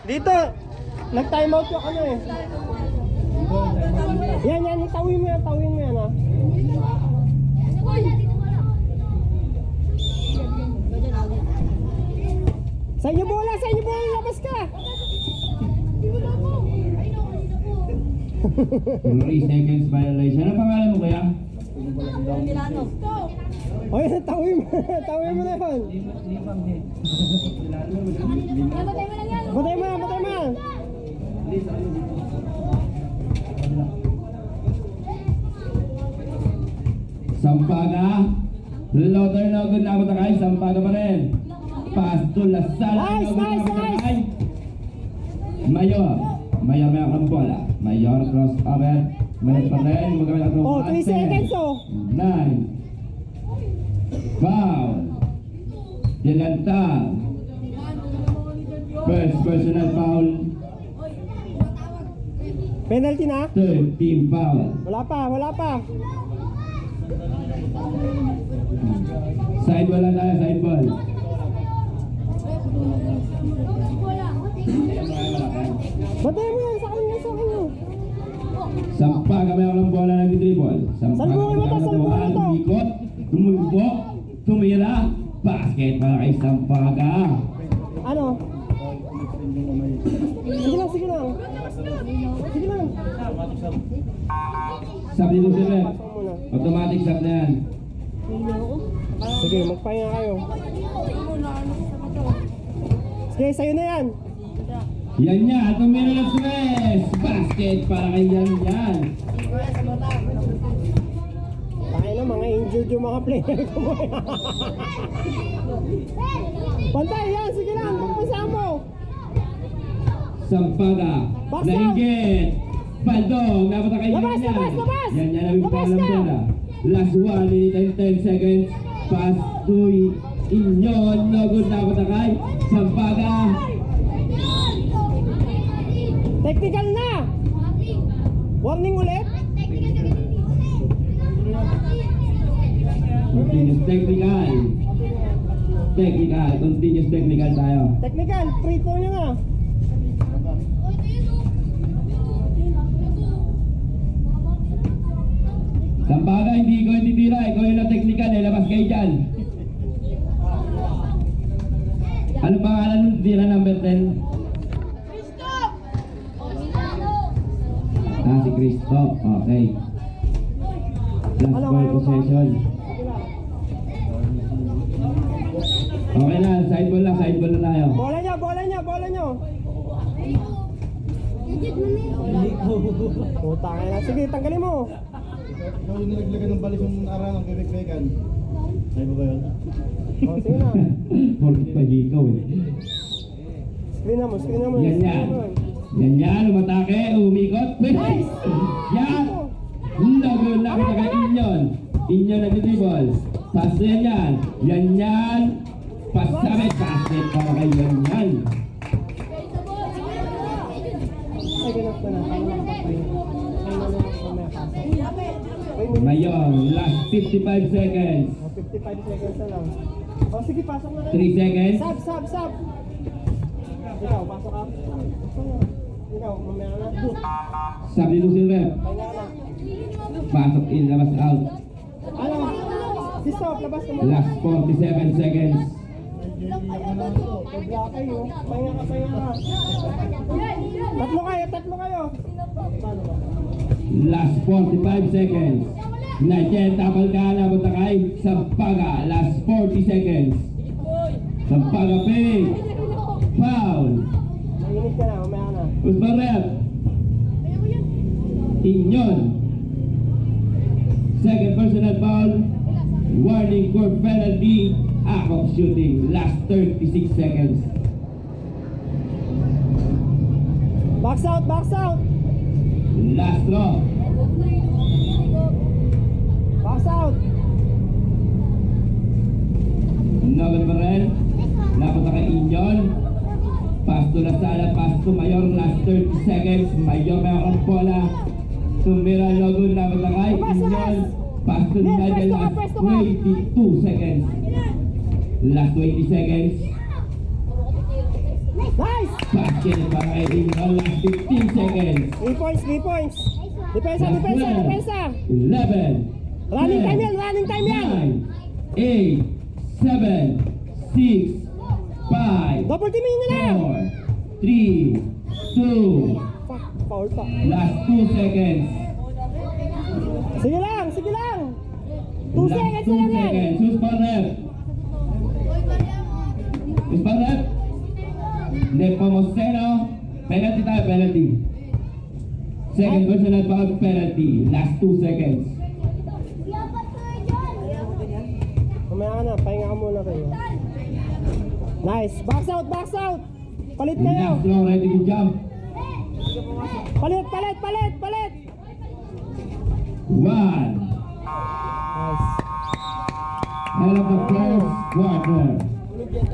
Dito. Nag-time out yung ano eh. Yan. Tawin mo yan ha. Sa inyo bola, labas ka. 3 seconds violation. Ano pangalan mo kaya? Oy, tawin mo na yun. Batay mo yan. Sampaga. Loader na good na ako takay. Sampaga pa rin. Pass to Lasala. Nice. Mayor may akong bola. Mayor crossover. Mayor pa rin. Magamit ako. Oh, 3 seconds oh. 9. Foul. Dilantang. First personal foul. Penalty na? Third team foul. Wala pa. Side ball lang tayo, side ball. Batay mo yan sa kanya. Sampa kami ako ng bola ng dribble. Salbungin mo to. Umikot, tumulbo, tumira. Basket para kay Sampaga. Ano? Sige lang. Sab dito sila. Pasok muna. Automatic sab na yan. Sige, magpahinga kayo. Sige, sa'yo na yan. Yan niya, tumira ng stress. Basket para kay Yan. Tayo na, mga injured yung mga player ko mo. Pantay yan, sige lang, pagpasama mo. Sampaga, nainggit. Baldong, napata kay Labas! Yan. Labas! Yan ang Labas ng ka! bola. Last 1 minute and 10 seconds. Pass to Inyon. No good na patakay. Sampaga. Technical na! Warning ulit? Continuous technical. Continuous technical tayo. Technical, free throw nyo na. Sampaga, hindi ko titira. Ikaw yung na technical. Labas kayo dyan. Ano pangalan ng tira number 10? Si Cristo. Okay. Last ball possession. Okay na, side ball na tayo. Bola nyo. Puta ka na. Sige, tanggalin mo. Ikaw yung nilaglagan ng balis ng araw ng bebek-bekan. Ay ba yun? Oh, sige na. Porkit pa ikaw eh. Screen na mo. Yan, umatake, umikot. Nice! Yan! Lago na kita kay Inyon nag-dribble. Pass yan. Yan. Pasabit, basket para kay Yan. Ay, ganap ko na. Mayong, last 55 seconds. 55 seconds na lang. Oh, sige, pasok na 3 seconds. Sab. Ikaw, pasok ka. Ikaw, mamaya na. Sab dito silver. Pahinga na. Pasok in, labas out. Ano? Si Stop, labas ka muna. Last 47 seconds. Pagla kayo. Pahinga ka. Tatlo kayo. Paano ba? Last 45 seconds. Nandiyan, tapal ka na, Butakay. Sampaga, last 40 seconds. Sampaga, pig. Foul. Mainit ka na, mamaya na. Usbarret. Inyon. Second personal foul. Warning for penalty. Act of shooting. Last 36 seconds. Box out. Last draw. Box out. Novel pa rin. Napunta kay Inyon. Pass to Lasala, pass to Mayor. Last 30 seconds. Mayor may akong bola. Tumira Logun, napunta kay Inyon. Pass to Nigel. Last 22 seconds. Last 20 seconds. Nice! Basket para kay Inyon. Last 15 seconds. 3 points, 3 points. Depensa, depensa, depensa. 11. Running time yan, running time yan. 9, 8, 7, 6, 5, Double teaming nyo na. 4, 3, 2, Fuck, foul pa. last 2 seconds. Sige lang, sige lang. 2 Last seconds 2 na lang yan. seconds. Who's for rep? Who's for rep? Nepomuceno. Penalty tayo, penalty. Second personal foul penalty. Last 2 seconds. Mamaya ka na, pahinga ka muna kayo. Nice. Box out, box out. Palit kayo. Last throw, ready to jump. Palit, palit, palit, palit. 1. Nice. End of the first quarter.